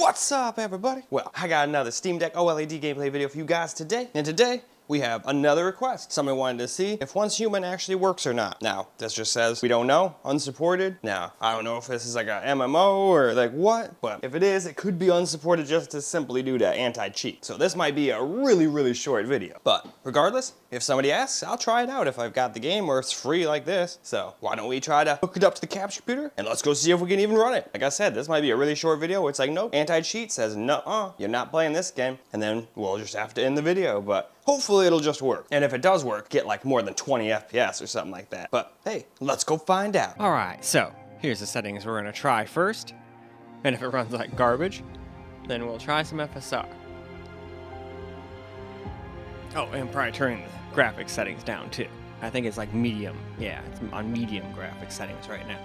What's up, everybody? Well, I got another Steam Deck OLED gameplay video for you guys today, and today we have another request. Somebody wanted to see if Once Human actually works or not. Now, this just says we don't know, unsupported. Now, I don't know if this is like a MMO or like what, but if it is, it could be unsupported just to simply due to anti-cheat. So this might be a really short video. But regardless, if somebody asks, I'll try it out if I've got the game or it's free like this. So why don't we try to hook it up to the capture computer and let's go see if we can even run it. Like I said, this might be a really short video. It's like, nope, anti-cheat says, nuh-uh, you're not playing this game. And then we'll just have to end the video, but hopefully it'll just work. And if it does work, get like more than 20 FPS or something like that. But hey, let's go find out. All right, so here's the settings we're gonna try first. And if it runs like garbage, then we'll try some FSR. Oh, and probably turning the graphics settings down too. I think it's like medium. Yeah, it's on medium graphics settings right now.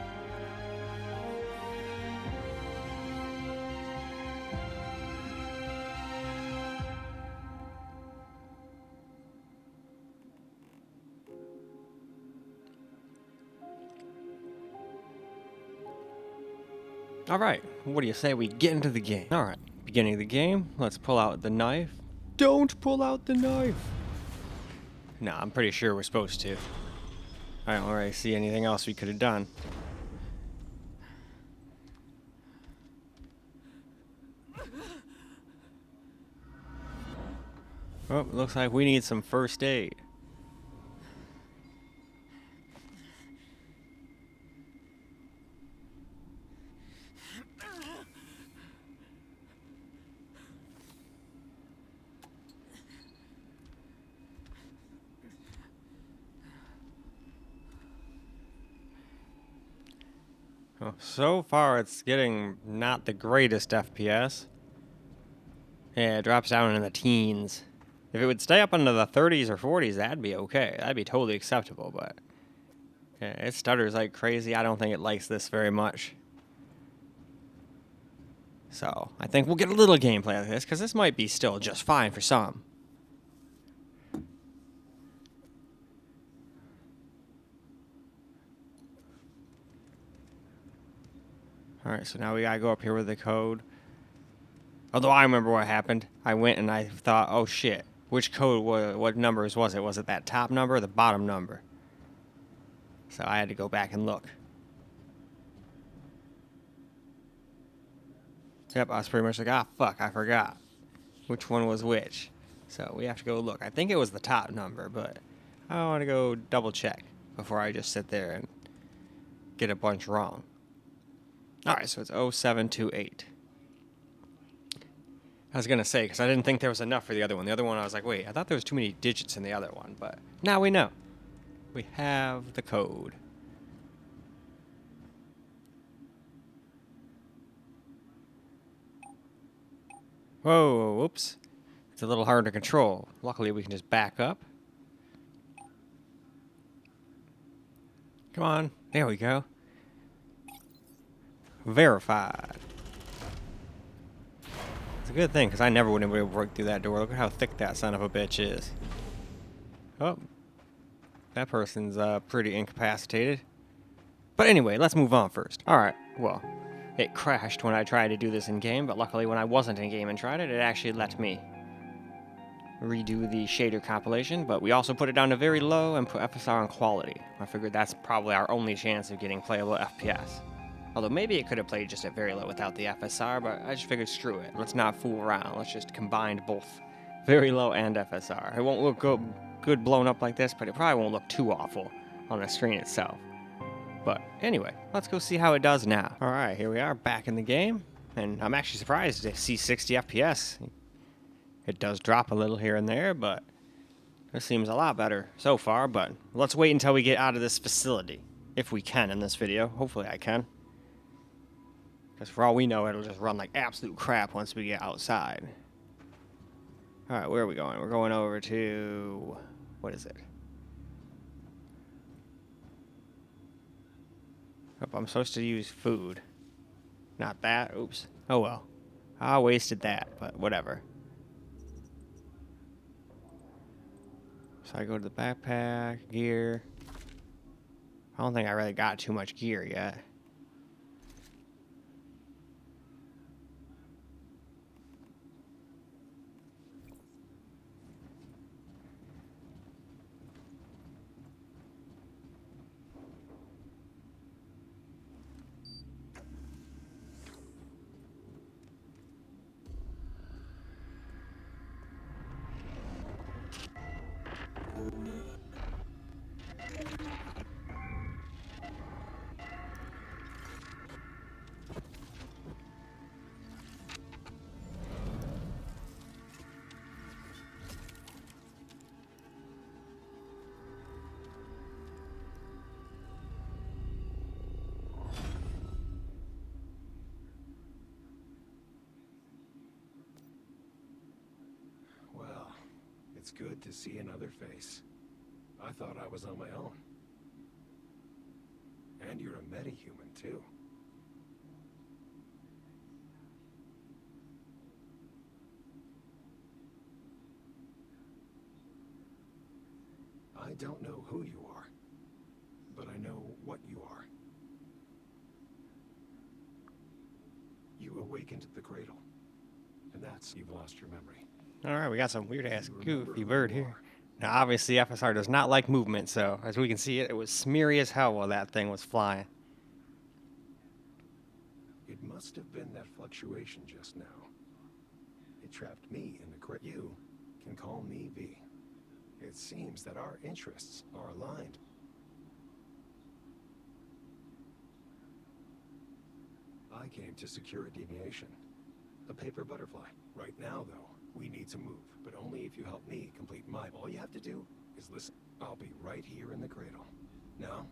All right, what do you say we get into the game? All right, beginning of the game, let's pull out the knife. Don't pull out the knife. No, I'm pretty sure we're supposed to. I don't really see anything else we could have done. Oh, looks like we need some first aid. Oh, so far, it's getting not the greatest FPS. Yeah, it drops down in the teens. If it would stay up into the 30s or 40s, that'd be okay. That'd be totally acceptable, but yeah, it stutters like crazy. I don't think it likes this very much. So, I think we'll get a little gameplay of this, because this might be still just fine for some. Alright, so now we gotta go up here with the code. Although I remember what happened. I went and I thought, oh shit, which code, what numbers was it? Was it that top number or the bottom number? So I had to go back and look. Yep, I was pretty much like, ah, fuck, I forgot which one was which. So we have to go look. I think it was the top number, but I want to go double check before I just sit there and get a bunch wrong. Alright, so it's 0728. I was going to say, because I didn't think there was enough for the other one. The other one, I was like, wait, I thought there was too many digits in the other one, but now we know. We have the code. Whoa, whoops. It's a little hard to control. Luckily, we can just back up. Come on. There we go. Verified. It's a good thing, because I never would have been able to break through that door. Look at how thick that son of a bitch is. Oh. That person's pretty incapacitated. But anyway, let's move on first. Alright, well, it crashed when I tried to do this in-game, but luckily when I wasn't in-game and tried it, it actually let me redo the shader compilation, but we also put it down to very low and put FSR on quality. I figured that's probably our only chance of getting playable FPS. Although maybe it could have played just at very low without the FSR, but I just figured screw it. Let's not fool around. Let's just combine both very low and FSR. It won't look good blown up like this, but it probably won't look too awful on the screen itself. But anyway, let's go see how it does now. Alright, here we are back in the game, and I'm actually surprised to see 60 FPS. It does drop a little here and there, but this seems a lot better so far, but let's wait until we get out of this facility. If we can in this video. Hopefully I can. Because for all we know, it'll just run like absolute crap once we get outside. Alright, where are we going? We're going over to... what is it? Oh, I'm supposed to use food. Not that. Oops. Oh well. I wasted that, but whatever. So I go to the backpack, gear. I don't think I really got too much gear yet. It's good to see another face. I thought I was on my own. And you're a metahuman, too. I don't know who you are, but I know what you are. You awakened the cradle, and that's you've lost your memory. Alright, we got some weird-ass You remember goofy who bird you here. are. Now, obviously, FSR does not like movement, so as we can see, it was smeary as hell while that thing was flying. It must have been that fluctuation just now. It trapped me in the cradle. You can call me V. It seems that our interests are aligned. I came to secure a deviation. A paper butterfly. Right now, though, we need to move, but only if you help me complete my... All you have to do is listen. I'll be right here in the cradle. Now,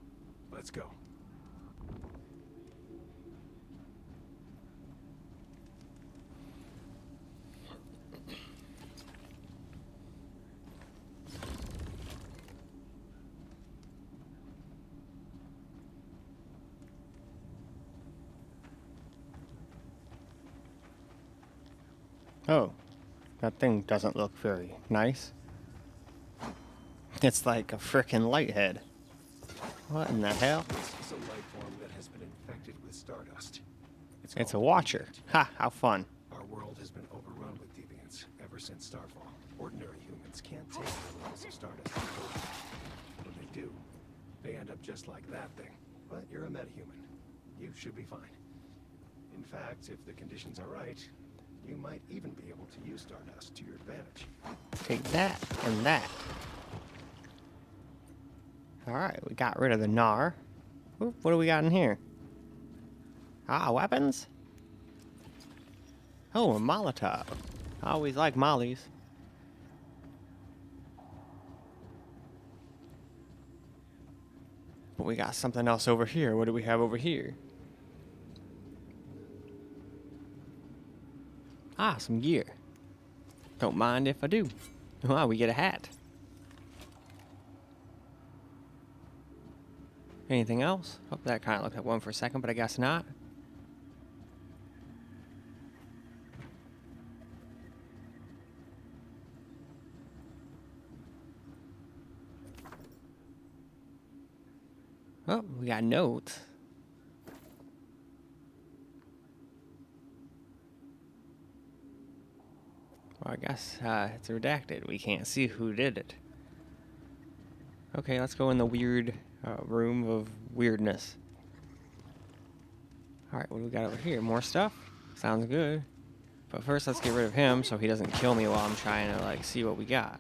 let's go. Oh, that thing doesn't look very nice. It's like a frickin' light head. What in the hell? This is a life form that has been infected with stardust. It's a called watcher. deviant. Ha, how fun. Our world has been overrun with deviants ever since Starfall. Ordinary humans can't take the levels of stardust. When they do, they end up just like that thing. But you're a metahuman. You should be fine. In fact, if the conditions are right, you might even be able to use stardust to your advantage. Take that and that. Alright, we got rid of the gnar. Oop, what do we got in here? Ah, weapons? Oh, a Molotov. I always like mollies. But we got something else over here. What do we have over here? Ah, some gear. Don't mind if I do. Wow, we get a hat. Anything else? Oh, that kind of looked like one for a second, but I guess not. Oh, we got notes. Well, I guess it's redacted. We can't see who did it. Okay, let's go in the weird room of weirdness. Alright, what do we got over here? More stuff? Sounds good. But first, let's get rid of him so he doesn't kill me while I'm trying to, like, see what we got.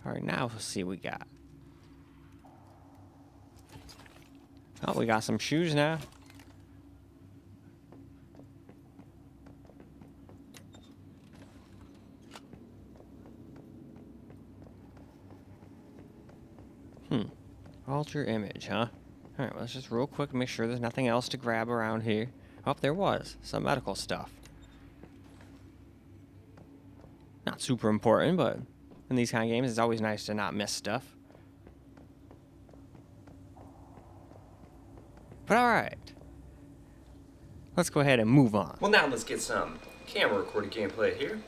Alright, now we'll see what we got. Oh, we got some shoes now. Alter image, huh? Alright, let's just real quick make sure there's nothing else to grab around here. Oh, there was. Some medical stuff. Not super important, but in these kind of games, it's always nice to not miss stuff. But alright. Let's go ahead and move on. Well, now let's get some camera recorded gameplay here.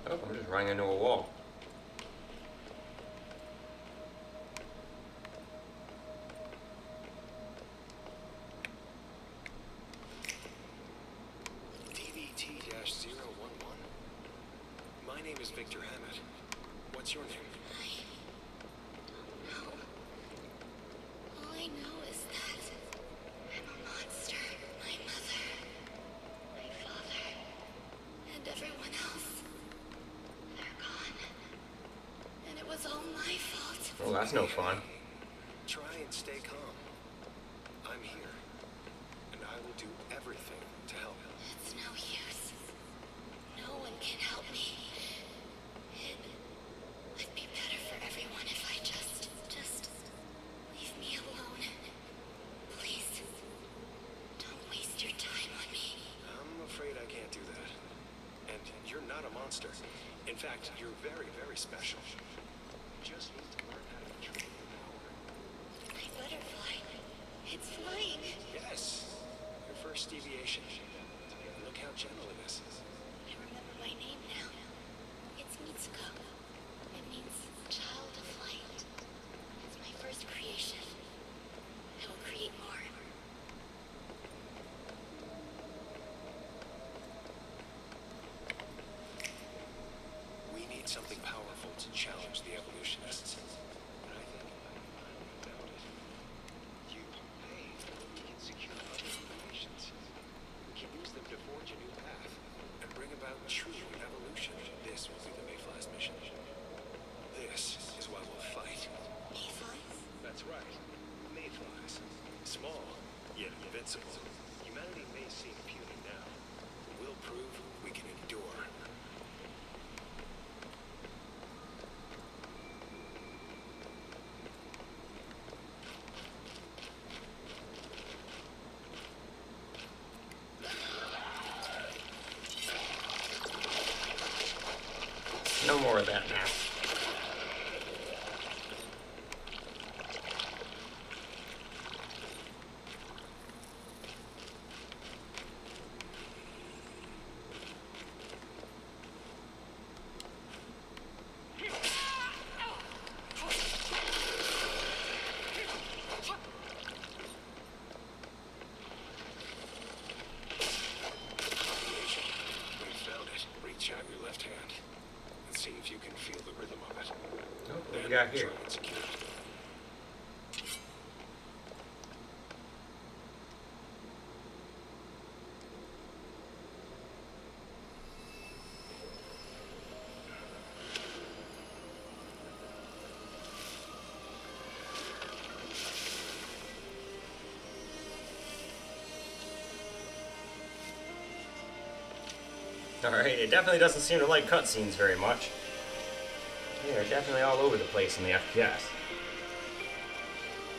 Oh, I'm just running into a wall. DVT-011. My name is Victor Hammett. What's your name? All I know is that I'm a monster. My mother, my father, and everyone else, they're gone. And it was all my fault. Well, that's no fun. Try and stay calm. I'm here, and I will do everything to help. It's no use. No one can help me. It would be better for everyone if I just leave me alone. Please. doubt. You're very, very special. You just need to learn how to control your power. My butterfly. It's flying. Yes. Your first deviation. Look how gentle it is. I remember my name now. It's Mitsuko. It means child of light. It's my first creation. I will create more. We need something powerful to challenge the evolutionists. And I think I finally found it. You pay so that we can secure other creations. We can use them to forge a new path and bring about true evolution. This will be the Mayfly's mission. This is why we'll fight. Mayflies? That's right. Mayflies. Small, yet invincible. Humanity may seem puny now, but we'll prove we can endure. No more of that now. We found it. Reach out your left hand and see if you can feel the rhythm of it. What we got here? Try and secure it. Alright, it definitely doesn't seem to like cutscenes very much. They're definitely all over the place in the FPS.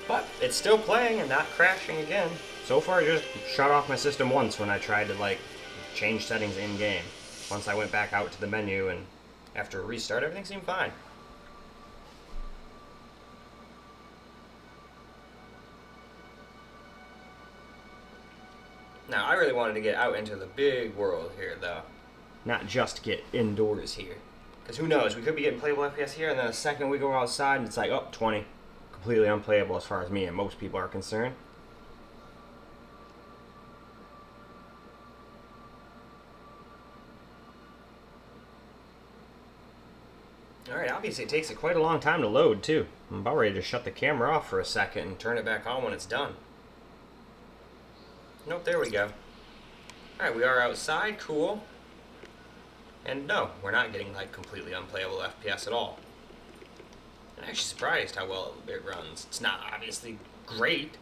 But it's still playing and not crashing again. So far, I just shut off my system once when I tried to, like, change settings in-game. Once I went back out to the menu and after a restart, everything seemed fine. Now, I really wanted to get out into the big world here, though. Not just get indoors here. Because who knows, we could be getting playable FPS here, and then the second we go outside, it's like, oh, 20. Completely unplayable as far as me and most people are concerned. Alright, obviously it takes quite a long time to load, too. I'm about ready to shut the camera off for a second and turn it back on when it's done. Nope, there we go. Alright, we are outside, cool. And no, we're not getting like completely unplayable FPS at all. I'm actually surprised how well it runs. It's not obviously great.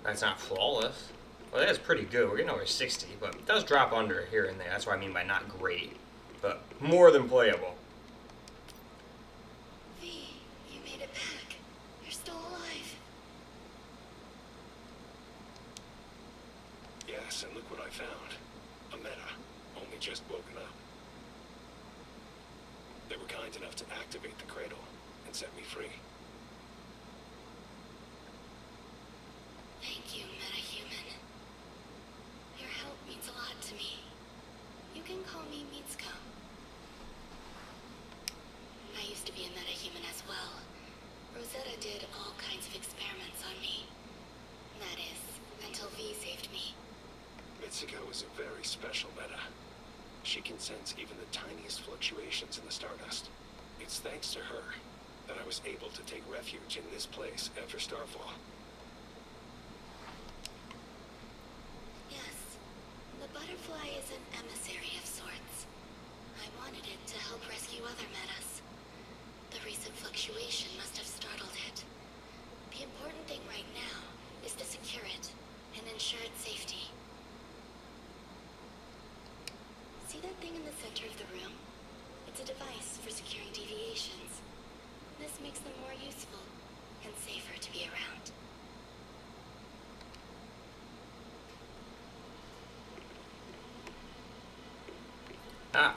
That's not flawless. Well, that is pretty good. We're getting over 60, but it does drop under here and there. That's what I mean by not great, but more than playable. V, you made it back. You're still alive. Yes, and look what I found. A meta. Only just woken up. They were kind enough to activate the cradle and set me free. Thank you, metahuman. Your help means a lot to me. You can call me Mitsuko. I used to be a metahuman as well. Rosetta did all kinds of experiments on me. That is, until V saved me. Mitsuko is a very special meta. She can sense even the tiniest fluctuations in the stardust. It's thanks to her that I was able to take refuge in this place after Starfall. Yes, the butterfly is an emissary of sorts. I wanted it to help rescue other metas. The recent fluctuation must have startled it. The important thing right now is to secure it and ensure its safety. See that thing in the center of the room? It's a device for securing deviations. This makes them more useful and safer to be around. Ah.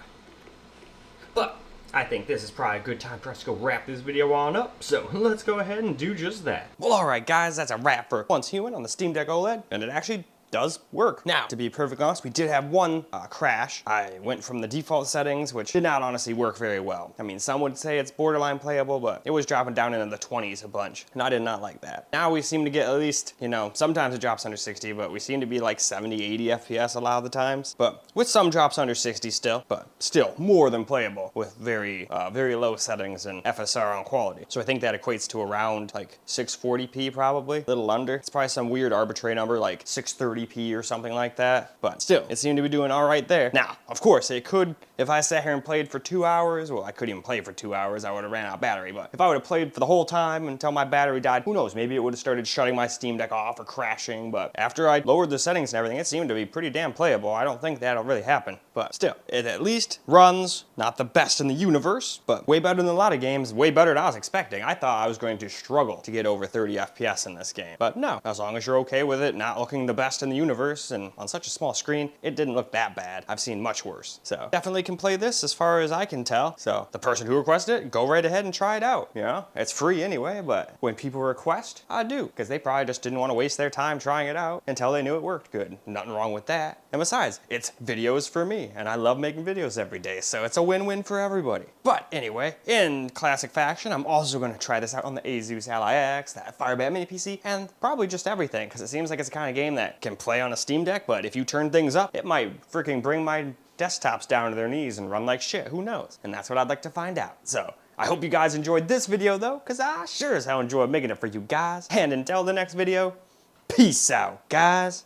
I think this is probably a good time for us to go wrap this video on up, so let's go ahead and do just that. Well, alright guys, that's a wrap for Once Human on the Steam Deck OLED, and it actually does work. Now, to be perfectly honest, we did have one crash. I went from the default settings, which did not honestly work very well. I mean, some would say it's borderline playable, but it was dropping down into the 20s a bunch, and I did not like that. Now we seem to get at least, you know, sometimes it drops under 60, but we seem to be like 70, 80 FPS a lot of the times. But with some drops under 60 still, but still more than playable with very low settings and FSR on quality. So I think that equates to around like 640p probably, a little under. It's probably some weird arbitrary number like 630p or something like that, but still, it seemed to be doing all right there. Now, of course, it could, if I sat here and played for 2 hours, well, I couldn't even play for 2 hours, I would have ran out of battery, but if I would have played for the whole time until my battery died, who knows, maybe it would have started shutting my Steam Deck off or crashing, but after I lowered the settings and everything, it seemed to be pretty damn playable. I don't think that'll really happen, but still, it at least runs, not the best in the universe, but way better than a lot of games, way better than I was expecting. I thought I was going to struggle to get over 30 FPS in this game, but no, as long as you're okay with it not looking the best in the universe, and on such a small screen, it didn't look that bad. I've seen much worse. So definitely can play this as far as I can tell. So the person who requested it, go right ahead and try it out. You know, it's free anyway, but when people request, I do, because they probably just didn't want to waste their time trying it out until they knew it worked good. Nothing wrong with that. And besides, it's videos for me, and I love making videos every day, so it's a win-win for everybody. But anyway, in classic fashion, I'm also going to try this out on the Asus Ally X, that Firebat mini PC, and probably just everything, because it seems like it's the kind of game that can play on a Steam Deck, but if you turn things up, it might freaking bring my desktops down to their knees and run like shit. Who knows? And that's what I'd like to find out. So I hope you guys enjoyed this video though, because I sure as hell enjoyed making it for you guys. And until the next video, peace out, guys.